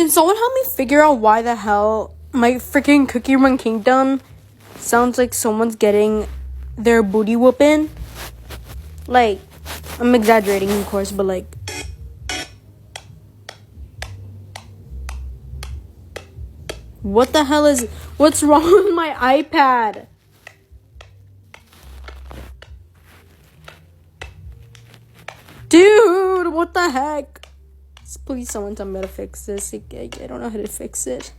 Can someone help me figure out why the hell my freaking Cookie Run Kingdom sounds like someone's getting their booty whooping? Like, I'm exaggerating, of course, but like... What the hell is... What's wrong with my iPad? Dude, what the heck? Please, someone tell me how to fix this. I don't know how to fix it.